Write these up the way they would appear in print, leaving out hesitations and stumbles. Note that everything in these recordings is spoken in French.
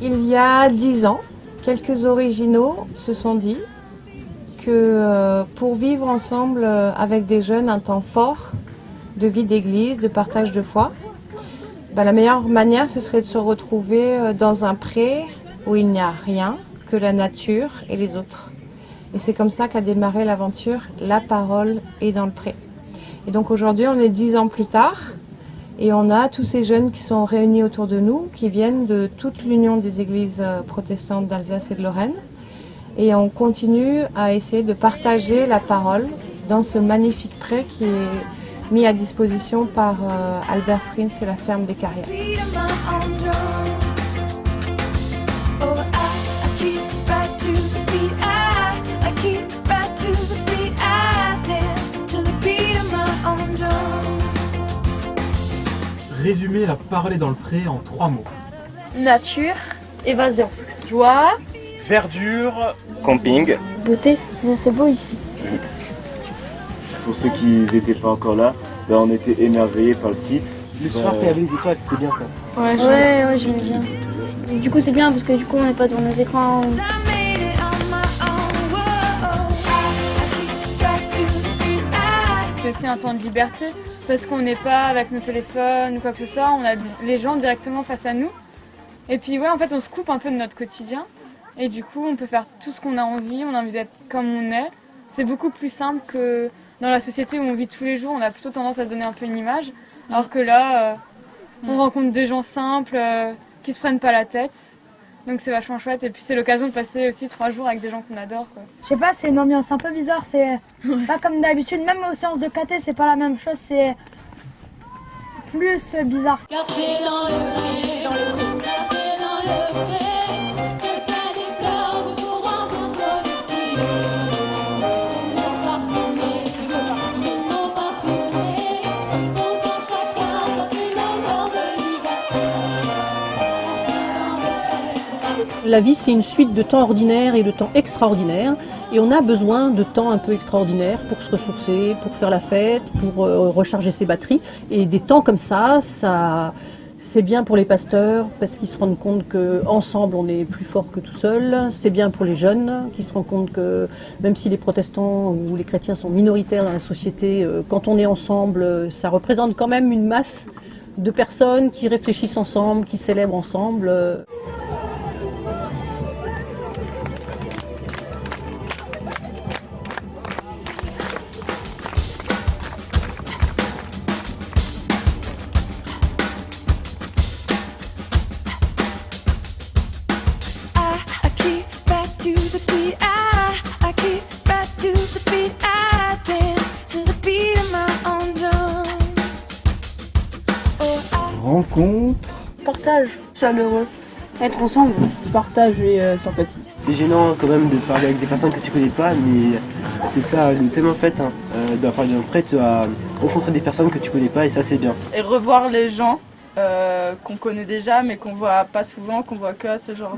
Il y a 10 ans, quelques originaux se sont dit que pour vivre ensemble avec des jeunes un temps fort de vie d'église, de partage de foi, la meilleure manière ce serait de se retrouver dans un pré où il n'y a rien que la nature et les autres. Et c'est comme ça qu'a démarré l'aventure La Parole est dans le pré. Et donc aujourd'hui on est 10 ans plus tard et on a tous ces jeunes qui sont réunis autour de nous, qui viennent de toute l'union des églises protestantes d'Alsace et de Lorraine. Et on continue à essayer de partager la parole dans ce magnifique pré qui est mis à disposition par Albert Frins et la ferme des Carrières. Résumer La Parole est dans le pré en 3 mots. Nature, évasion, joie, Verdure, camping. beauté. C'est beau ici. Pour ceux qui n'étaient pas encore là, on était émerveillés par le site. Le soir, il y avait les étoiles, c'était bien ça. Ouais, j'aime bien. Du coup, c'est bien parce que du coup, on n'est pas devant nos écrans. C'est aussi un temps de liberté parce qu'on n'est pas avec nos téléphones ou quoi que ce soit, on a les gens directement face à nous. Et puis ouais, en fait, on se coupe un peu de notre quotidien et du coup, on peut faire tout ce qu'on a envie d'être comme on est. C'est beaucoup plus simple que dans la société où on vit tous les jours, on a plutôt tendance à se donner un peu une image, alors que là, on rencontre des gens simples qui se prennent pas la tête. Donc c'est vachement chouette et puis c'est l'occasion de passer aussi 3 jours avec des gens qu'on adore, quoi. Je sais pas, c'est une ambiance un peu bizarre, c'est pas comme d'habitude, même aux séances de caté c'est pas la même chose, c'est plus bizarre. Car c'est dans le pré, dans le pré, c'est dans le pré, que t'as des fleurs de pour un bon productif. Mon parfumé, mon parfumé, pour que chacun soit une odeur de La vie, c'est une suite de temps ordinaires et de temps extraordinaires. Et on a besoin de temps un peu extraordinaires pour se ressourcer, pour faire la fête, pour recharger ses batteries. Et des temps comme ça, c'est bien pour les pasteurs parce qu'ils se rendent compte qu'ensemble, on est plus fort que tout seul. C'est bien pour les jeunes qui se rendent compte que même si les protestants ou les chrétiens sont minoritaires dans la société, quand on est ensemble, ça représente quand même une masse de personnes qui réfléchissent ensemble, qui célèbrent ensemble. Rencontre, Partage, chaleureux, être ensemble. partage et sympathie. C'est gênant quand même de parler avec des personnes que tu connais pas, mais c'est ça le thème en fait. Dans parler d'un prêtre, tu vas rencontrer des personnes que tu connais pas et ça c'est bien. Et revoir les gens qu'on connaît déjà mais qu'on voit pas souvent, qu'on voit que à ce genre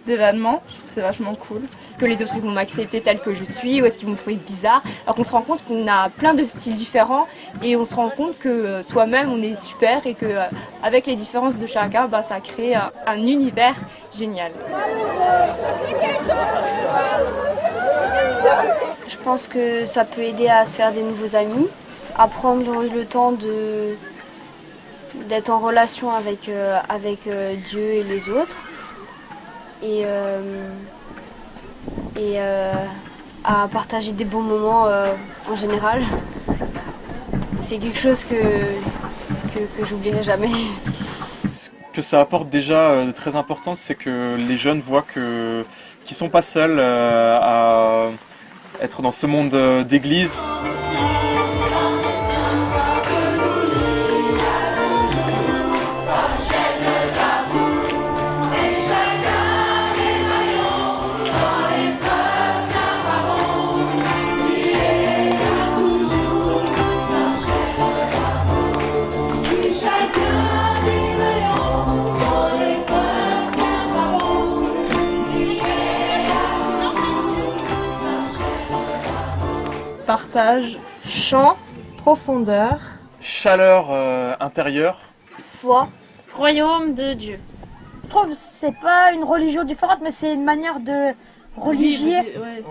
d'événements. Je trouve que c'est vachement cool. Est-ce que les autres ils vont m'accepter tel que je suis ou est-ce qu'ils vont me trouver bizarre? Alors qu'on se rend compte qu'on a plein de styles différents et on se rend compte que soi-même on est super et que avec les différences de chacun, ça crée un univers génial. Je pense que ça peut aider à se faire des nouveaux amis, à prendre le temps d'être en relation avec Dieu et les autres et à partager des bons moments en général. C'est quelque chose que j'oublierai jamais. Ce que ça apporte déjà de très important, c'est que les jeunes voient qu'ils sont pas seuls à être dans ce monde d'église. Partage, chant, profondeur, chaleur intérieure. Foi. Royaume de Dieu. Je trouve que c'est pas une religion différente, mais c'est une manière de religier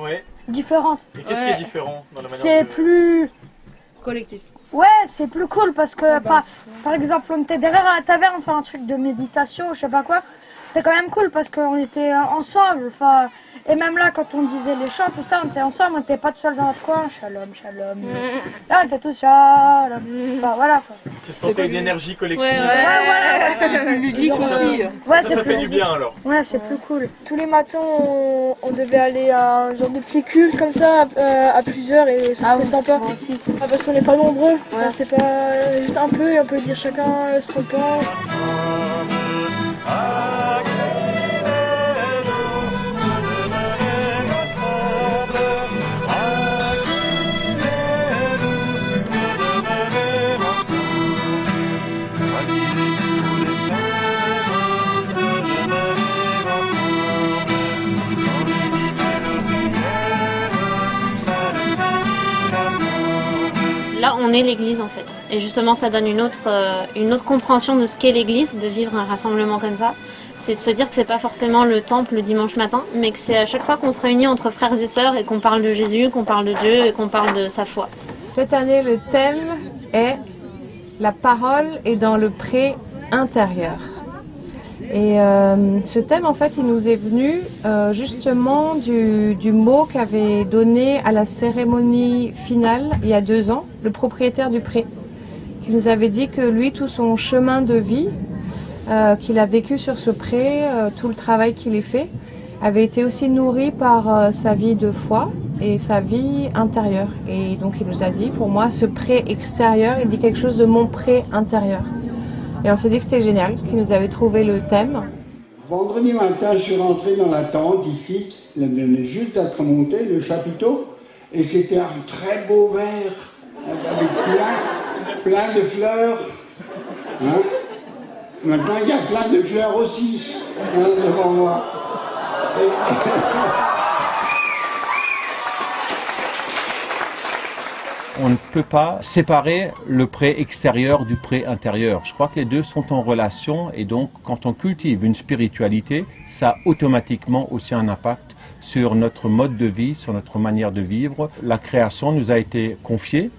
Ouais. différente. Et qu'est-ce qui est différent dans la manière C'est de... plus Collectif. Ouais, c'est plus cool parce que par exemple, on était derrière à la taverne, on fait un truc de méditation, je sais pas quoi. C'était quand même cool parce qu'on était ensemble. Enfin, et même là, quand on disait les chants, tout ça, on était ensemble, on n'était pas tout seul dans notre coin. Shalom, shalom. Là, on était tous shalom. Enfin, voilà. Quoi. Tu sentais une énergie collective. Voilà. C'est plus ludique aussi. Ouais, ça fait du bien alors. Ouais, c'est plus cool. Tous les matins, on devait aller à un genre de petit culte comme ça, à plusieurs, et ça c'était sympa. Moi aussi. Parce qu'on n'est pas nombreux. Enfin, c'est pas juste un peu, et on peut dire chacun ce qu'on pense. Là, on est l'église en fait. Et justement, ça donne une autre compréhension de ce qu'est l'église, de vivre un rassemblement comme ça. C'est de se dire que c'est pas forcément le temple le dimanche matin, mais que c'est à chaque fois qu'on se réunit entre frères et sœurs et qu'on parle de Jésus, qu'on parle de Dieu et qu'on parle de sa foi. Cette année, le thème est la parole est dans le pré intérieur. Et ce thème, en fait, il nous est venu justement du mot qu'avait donné à la cérémonie finale, il y a 2 ans, le propriétaire du pré, qui nous avait dit que lui, tout son chemin de vie qu'il a vécu sur ce pré, tout le travail qu'il ait fait, avait été aussi nourri par sa vie de foi et sa vie intérieure. Et donc, il nous a dit, pour moi, ce pré extérieur, il dit quelque chose de mon pré intérieur. Et on s'est dit que c'était génial, qu'il nous avait trouvé le thème. Vendredi matin, je suis rentré dans la tente ici, il venait juste d'être monté, le chapiteau, et c'était un très beau verre, avec plein de fleurs. Hein? Maintenant, il y a plein de fleurs aussi, devant moi. On ne peut pas séparer le pré extérieur du pré intérieur. Je crois que les deux sont en relation et donc quand on cultive une spiritualité, ça a automatiquement aussi un impact sur notre mode de vie, sur notre manière de vivre. La création nous a été confiée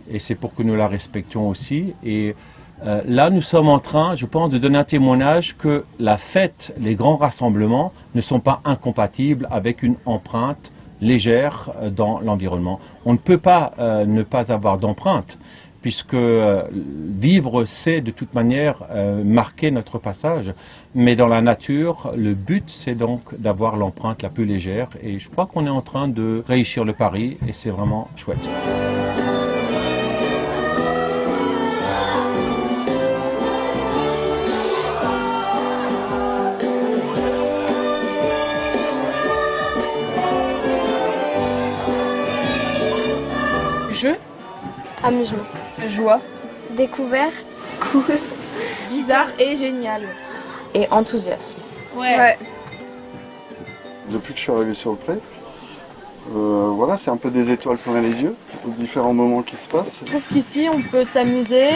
et c'est pour que nous la respections aussi. Et là, nous sommes en train, je pense, de donner un témoignage que la fête, les grands rassemblements ne sont pas incompatibles avec une empreinte légère dans l'environnement. On ne peut pas ne pas avoir d'empreinte, puisque vivre, c'est de toute manière marquer notre passage. Mais dans la nature, le but, c'est donc d'avoir l'empreinte la plus légère. Et je crois qu'on est en train de réussir le pari, et c'est vraiment chouette. Jeu, Amusement. joie, Découverte. cool, bizarre et génial. Et enthousiasme. Ouais. Depuis que je suis arrivé sur le pré, voilà, c'est un peu des étoiles plein les yeux, aux différents moments qui se passent. Je trouve qu'ici, on peut s'amuser,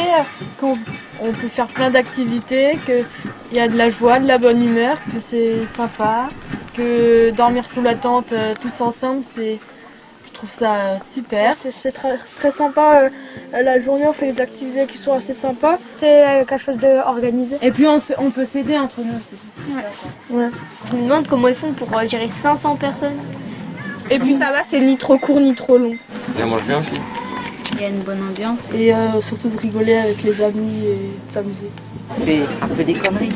qu'on peut faire plein d'activités, qu'il y a de la joie, de la bonne humeur, que c'est sympa, que dormir sous la tente tous ensemble, je trouve ça super. C'est très sympa. La journée, on fait des activités qui sont assez sympas. C'est quelque chose d'organisé. Et puis, on peut s'aider entre nous aussi. Ouais. Je me demande comment ils font pour gérer 500 personnes. Et puis ça va, c'est ni trop court ni trop long. Et on mange bien aussi. Il y a une bonne ambiance. Et surtout de rigoler avec les amis et de s'amuser. Un peu des conneries.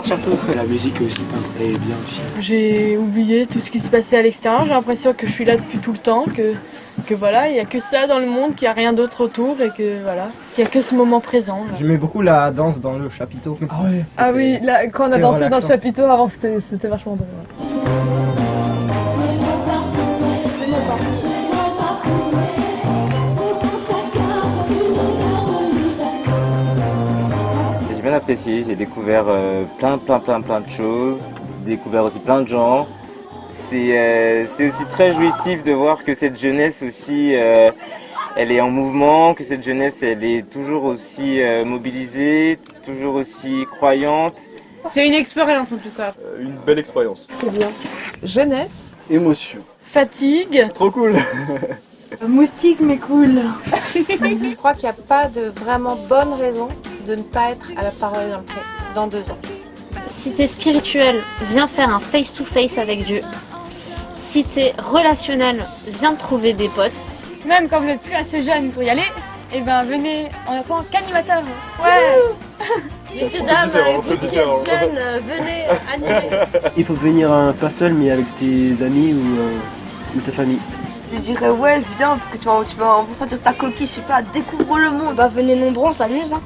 Surtout. La musique aussi, est bien aussi. J'ai oublié tout ce qui se passait à l'extérieur. J'ai l'impression que je suis là depuis tout le temps, que voilà, il n'y a que ça dans le monde, qu'il n'y a rien d'autre autour et que voilà, qu'il n'y a que ce moment présent. Là. J'aimais beaucoup la danse dans le chapiteau. Ah oui, là, quand on a dansé dans le chapiteau avant, c'était vachement bon. J'ai bien apprécié, j'ai découvert plein de choses, découvert aussi plein de gens. C'est aussi très jouissif de voir que cette jeunesse aussi elle est en mouvement, que cette jeunesse elle est toujours aussi mobilisée, toujours aussi croyante. C'est une expérience en tout cas. Une belle expérience. C'est bien. Jeunesse. Émotion. Fatigue. Trop cool. Moustique mais cool. Je crois qu'il n'y a pas de vraiment bonne raison de ne pas être à la parole dans le pré dans 2 ans. Si t'es spirituel, viens faire un face-to-face avec Dieu. Si t'es relationnel, viens trouver des potes. Même quand vous n'êtes plus assez jeune pour y aller, eh ben venez en tant qu'animateur. Ouais. Messieurs, dames, vous qui êtes jeunes, venez animer. Il faut venir pas seul mais avec tes amis ou ta famille. Je dirais ouais, viens parce que tu vas ressentir ta coquille, je sais pas, découvre le monde. Bah venez nombreux, on s'amuse. Hein.